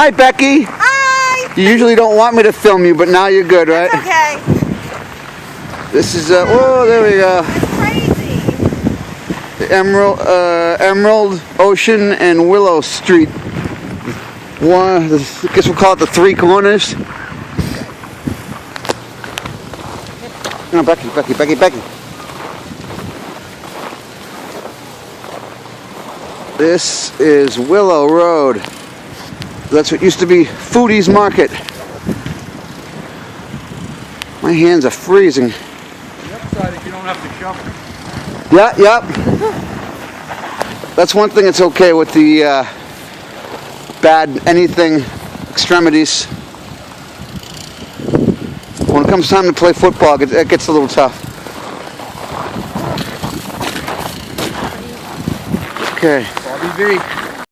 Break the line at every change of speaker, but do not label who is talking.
Hi, Becky.
Hi.
You usually don't want me to film you, but now you're good, right?
That's okay.
This is oh, there we go.
It's crazy.
The Emerald, Ocean, and Willow Street. I guess we'll call it the Three Corners. No, Becky. This is Willow Road. That's what used to be Foodie's Market. My hands are freezing.
The upside is you don't have to shuffle.
Yep. That's one thing that's okay with the bad anything extremities. When it comes time to play football, it gets a little tough. Okay.
Bobby V.